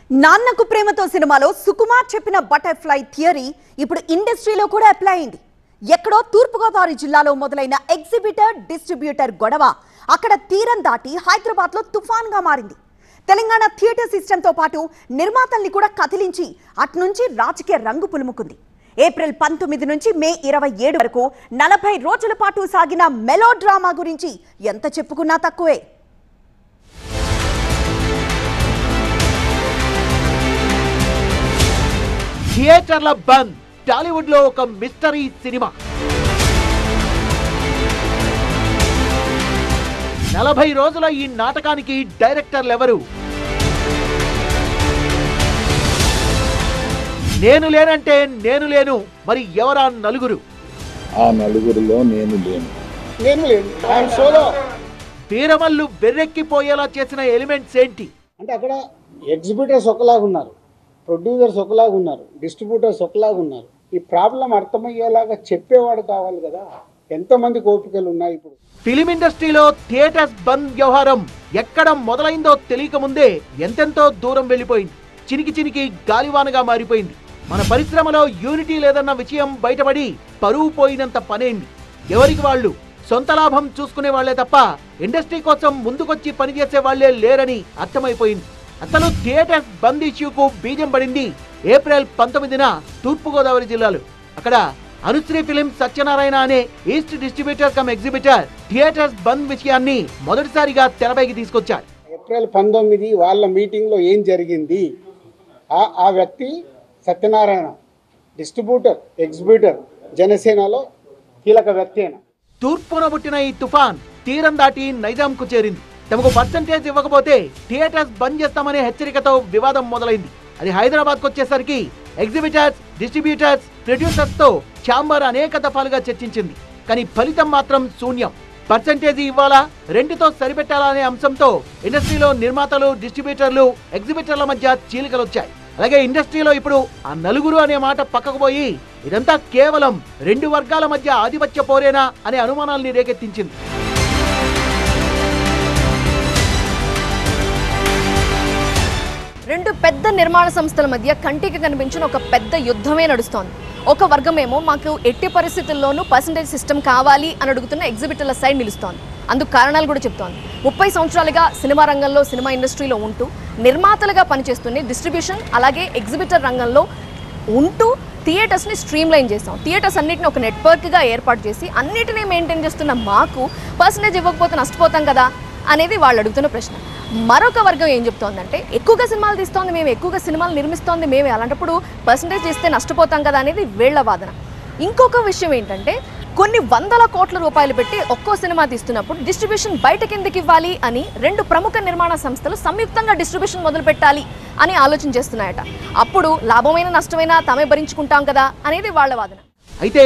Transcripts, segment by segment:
నాన్నకు ప్రేమతో సినిమాలో సుకుమార్ చెప్పిన butterfly theory ఇప్పుడు ఇండస్ట్రీలో కూడా అప్లై అయింది. ఎక్కడో తూర్పుగోదావరి జిల్లాలో మొదలైన ఎగ్జిబిటర్ డిస్ట్రిబ్యూటర్ గొడవ అక్కడ తీరం దాటి హైదరాబాద్లో తుఫాన్గా మారింది. తెలంగాణ థియేటర్ సిస్టంతో పాటు నిర్మాతల్ని కూడా కదిలించి అట్నుంచి రాజకీయ రంగు పులుముకుంది. ఏప్రిల్ 19 నుంచి మే 27 వరకు 40 రోజుల పాటు సాగిన మెలో డ్రామా గురించి ఎంత చెప్పుకున్నా తక్కువే. థియేటర్ల బంద్, టాలీవుడ్ లో ఒక మిస్టరీ సినిమా. 40 రోజుల ఈ నాటకానికి డైరెక్టర్లు ఎవరు? నేను లేనంటే నేను లేను, మరి ఎవరా నలుగురు? ఆ నలుగురిలో నేను లేను. వీరమల్లు బెర్రెక్కిపోయేలా చేసిన ఎలిమెంట్స్ ఏంటి? అంటే అక్కడ ఎగ్జిబిటర్స్ ఒకలాగా ఉన్నారు, ప్రొడ్యూసర్స్ ఒకలాగా ఉన్నారు, డిస్ట్రిబ్యూటర్స్ ఒకలాగా ఉన్నారు. ఈ ప్రాబ్లం అర్థమయ్యేలాగా చెప్పేవాడు కావాలి కదా. ఎంతమంది కోపికలు ఉన్నాయి ఇప్పుడు. ఫిలిం ఇండస్ట్రీలో థియేటర్స్ బంద్ వ్యవహారం ఎక్కడ మొదలైందో తెలియక ముందే ఎంతెంతో దూరం వెళ్ళిపోయింది. చినికి చినికి గాలివానగా మారిపోయింది. మన పరిశ్రమలో యూనిటీ లేదన్న విషయం బయటపడి పరువు పోయినంత పనేంది. ఎవరికి వాళ్ళు సొంత లాభం చూసుకునే వాళ్లే తప్ప ఇండస్ట్రీ కోసం ముందుకొచ్చి పనిచేసే వాళ్లే లేరని అర్థమైపోయింది. అసలు థియేటర్స్ బంద్ ఇష్యూకు బీజం పడింది ఏప్రిల్ 19న తూర్పుగోదావరి జిల్లాలో. అక్కడ అనుశ్రీ ఫిలిం సత్యనారాయణ అనే east distributor cum exhibitor theatres bandh విషయాన్ని మొదటిసారిగా తెరపైకి తీసుకొచ్చారు. ఏప్రిల్ 19 వాళ్ళ మీటింగ్ లో ఏం జరిగింది? ఆ వ్యక్తి సత్యనారాయణ, డిస్ట్రిబ్యూటర్ ఎగ్జిబిటర్ జనసేనలో కీలక వ్యక్తి అయిన. తూర్పున పుట్టిన ఈ తుఫాన్ తీరం దాటి నైజాంకు చేరింది. తమకు పర్సంటేజ్ ఇవ్వకపోతే థియేటర్స్ బంద్ చేస్తామనే హెచ్చరికతో వివాదం మొదలైంది. అది హైదరాబాద్కు వచ్చేసరికి ఎగ్జిబిటర్స్, డిస్ట్రిబ్యూటర్స్, ప్రొడ్యూసర్స్ తో ఛాంబర్ అనేక దఫాలుగా చర్చించింది. కానీ ఫలితం మాత్రం శూన్యం. పర్సంటేజీ ఇవ్వాలా, రెండుతో సరిపెట్టాలా అనే అంశంతో ఇండస్ట్రీలో నిర్మాతలు, డిస్ట్రిబ్యూటర్లు, ఎగ్జిబిటర్ల మధ్య చీలికలొచ్చాయి. అలాగే ఇండస్ట్రీలో ఇప్పుడు ఆ నలుగురు అనే మాట పక్కకు పోయి ఇదంతా కేవలం రెండు వర్గాల మధ్య ఆధిపత్య పోరేనా అనే అనుమానాల్ని రేకెత్తించింది. రెండు పెద్ద నిర్మాణ సంస్థల మధ్య కంటికి కనిపించిన ఒక పెద్ద యుద్ధమే నడుస్తోంది. ఒక వర్గమేమో మాకు ఎట్టి పరిస్థితుల్లోనూ పర్సంటేజ్ సిస్టమ్ కావాలి అని అడుగుతున్న ఎగ్జిబిటర్ల సైడ్ నిలుస్తోంది. అందుకు కారణాలు కూడా చెప్తోంది. 30 సంవత్సరాలుగా సినిమా రంగంలో, సినిమా ఇండస్ట్రీలో ఉంటూ నిర్మాతలుగా పనిచేస్తున్న డిస్ట్రిబ్యూషన్ అలాగే ఎగ్జిబిటర్ రంగంలో ఉంటూ థియేటర్స్ని స్ట్రీమ్లైన్ చేస్తాం. థియేటర్స్ అన్నిటిని ఒక నెట్వర్క్గా ఏర్పాటు చేసి అన్నిటినీ మెయింటైన్ చేస్తున్న మాకు పర్సంటేజ్ ఇవ్వకపోతే నష్టపోతాం కదా అనేది వాళ్ళు అడుగుతున్న ప్రశ్న. మరొక వర్గం ఏం చెప్తోందంటే ఎక్కువగా సినిమాలు తీస్తోంది మేము, ఎక్కువగా సినిమాలు నిర్మిస్తోంది మేమే, అలాంటప్పుడు పర్సంటేజ్ ఇస్తే నష్టపోతాం కదా అనేది వీళ్ల వాదన. ఇంకొక విషయం ఏంటంటే కొన్ని వందల కోట్ల రూపాయలు పెట్టి ఒక్కో సినిమా తీస్తున్నప్పుడు డిస్ట్రిబ్యూషన్ బయట కిందకి ఇవ్వాలి అని రెండు ప్రముఖ నిర్మాణ సంస్థలు సంయుక్తంగా డిస్ట్రిబ్యూషన్ మొదలు పెట్టాలి అని ఆలోచన చేస్తున్నాయట. అప్పుడు లాభమైన నష్టమైనా తామే భరించుకుంటాం కదా అనేది వాళ్ళ వాదన. అయితే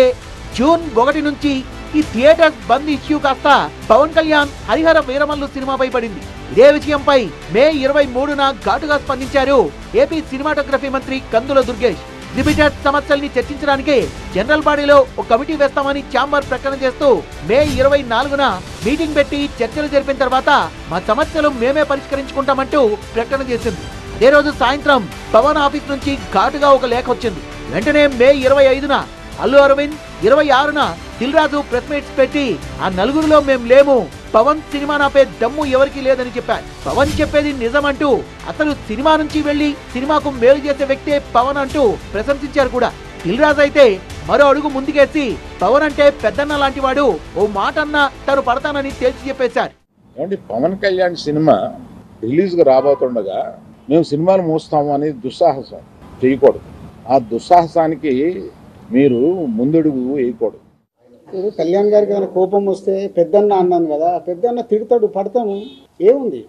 జూన్ 1 నుంచి ఈ థియేటర్స్ బంద్ ఇష్యూ కాస్త పవన్ కళ్యాణ్ హరిహర వీరమల్లు సినిమాపై పడింది. ఇదే విషయంపై మే 23న ఘాటుగా స్పందించారు ఏపీ సినిమాటోగ్రఫీ మంత్రి కందుల దుర్గేష్. ఎగ్జిబిటర్ సమస్యల్ని చర్చించడానికి జనరల్ బాడీలో ఒక కమిటీ వేస్తామని ఛాంబర్ ప్రకటన చేస్తూ మే 24న మీటింగ్ పెట్టి చర్చలు జరిపిన తర్వాత మా సమస్యలు మేమే పరిష్కరించుకుంటామంటూ ప్రకటన చేసింది. అదే రోజు సాయంత్రం పవన్ ఆఫీస్ నుంచి ఘాటుగా ఒక లేఖ వచ్చింది. వెంటనే మే 25న అల్లు అరవింద్, 26న దిల్ రాజు ప్రెస్ మీట్స్ పెట్టి ఆ నలుగురిలో మేం లేము, పవన్ సినిమా నాపే దమ్ము ఎవరికి లేదని చెప్పారు. పవన్ చెప్పేది నిజమంటూ, అసలు సినిమా నుంచి వెళ్లి సినిమాకు మేలు చేసే వ్యక్తే పవన్ అంటూ ప్రశంసించారు కూడా. దిల్ రాజు అయితే మరో అడుగు ముందుకేసి పవన్ అంటే పెద్దన్న లాంటి వాడు, ఓ మాట అన్నా తను పడతానని తేల్చి చెప్పేశారు. పవన్ కళ్యాణ్ సినిమా రిలీజ్ గా రాబోతుండగా మేము సినిమాలు మూస్తాము అనేది దుస్సాహసం చేయకూడదు. ఆ దుస్సాహసానికి మీరు ముందడుగు వేయకూడదు. కళ్యాణ్ గారికి ఏమైనా కోపం వస్తే పెద్దన్న అన్నాను కదా, పెద్దన్న తిడతాడు, పడతాము, ఏముంది.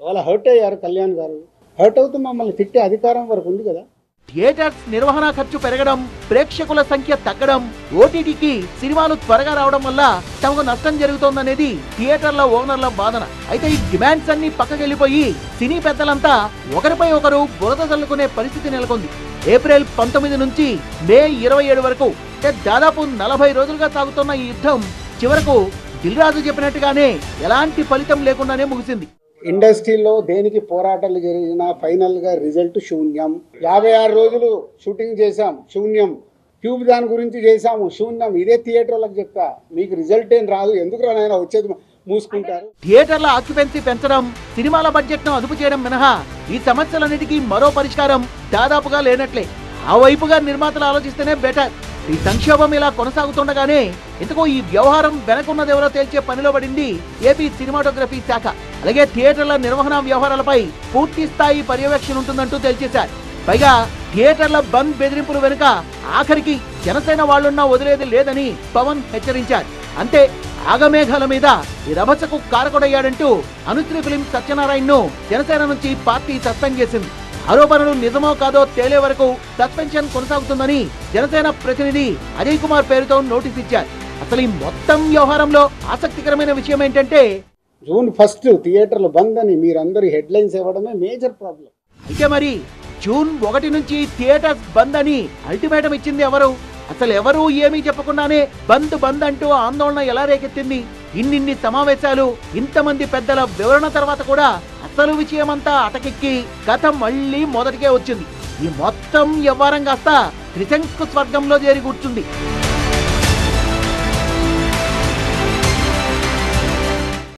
వాళ్ళ హర్ట్ అయ్యారు కళ్యాణ్ గారు, హర్ట్ అవుతూ మమ్మల్ని తిట్టే అధికారం వరకు ఉంది కదా. థియేటర్స్ నిర్వహణ ఖర్చు పెరగడం, ప్రేక్షకుల సంఖ్య తగ్గడం, ఓటీటీకి సినిమాలు త్వరగా రావడం వల్ల తమకు నష్టం జరుగుతోందనేది థియేటర్ల ఓనర్ల వాదన. అయితే ఈ డిమాండ్స్ అన్ని పక్కకెళ్లిపోయి సినీ పెద్దలంతా ఒకరిపై ఒకరు బురద చల్లుకునే పరిస్థితి నెలకొంది. ఏప్రిల్ 19 నుంచి మే 27 వరకు దాదాపు 40 రోజులుగా సాగుతున్న ఈ యుద్ధం చివరకు దిల్ రాజు చెప్పినట్టుగానే ఎలాంటి ఫలితం లేకుండానే ముగిసింది. ఇండస్ట్రీలో దేనికి పోరాటాలు జరిగినా ఫైనల్గా రిజల్ట్ శూన్యం. 56 రోజులు షూటింగ్ చేశాం, శూన్యం. ట్యూబ్ దాని గురించి చేశాము, శూన్యం. ఇదే థియేటర్లకు చెప్తా, మీకు రిజల్ట్ ఏం రాదు, ఎందుకు రానైనా వచ్చేది మూసుకుంటారు. థియేటర్ల ఆక్యుపెన్సీ పెంచడం, సినిమాల బడ్జెట్ ను అదుపు చేయడం మినహా ఈ సమస్యలన్నిటికీ మరో పరిష్కారం దాదాపుగా లేనట్లే. ఆ వైపుగా నిర్మాతలు ఆలోచిస్తేనే బెటర్. ఈ సంక్షోభం ఇలా కొనసాగుతుండగానే ఇంతకు ఈ వ్యవహారం వెనకున్నదెవరో తేల్చే పనిలో పడింది ఏపీ సినిమాటోగ్రఫీ శాఖ. అలాగే థియేటర్ల నిర్వహణ వ్యవహారాలపై పూర్తి స్థాయి పర్యవేక్షణ ఉంటుందంటూ తేల్చేశారు. పైగా థియేటర్ల బంద్ బెదిరింపులు వెనుక ఆఖరికి జనసేన వాళ్లున్నా వదిలేది లేదని పవన్ హెచ్చరించారు. అంతే, ఆగమేఘాల మీద ఈ రభసకు కారకుడయ్యాడంటూ అనుశ్రీ ఫిలిం సత్యనారాయణను జనసేన నుంచి పార్టీ సస్పెండ్ చేసింది. ఆరోపణలు నిజమో కాదో తేలే వరకు సస్పెన్షన్ కొనసాగుతుందని జనసేన ప్రతినిధి అజయ్ కుమార్ పేరుతో నోటీస్ ఇచ్చారు. అసలు ఈ మొత్తం వ్యవహారంలో ఆసక్తికరమైన విషయం ఏంటంటే June 1 థియేటర్లు బంద్ అని మీరందరూ హెడ్లైన్స్ ఇవ్వడమే మేజర్ ప్రాబ్లం. అయితే మరి జూన్ 1 నుంచి థియేటర్స్ బంద్ అని అల్టిమేటం ఇచ్చింది ఎవరు? అసలు ఎవరు ఏమీ చెప్పకుండానే బంద్ అంటూ ఆందోళన ఎలా రేకెత్తింది? ఇన్నిన్ని సమావేశాలు, ఇంతమంది పెద్దల వివరణ తర్వాత కూడా అసలు విషయమంతా అటకెక్కి కథ మళ్ళీ మొదటికే వచ్చింది. ఈ మొత్తం వ్యవహారం కాస్త త్రిశంకు స్వర్గంలో చేరి కూర్చుంది.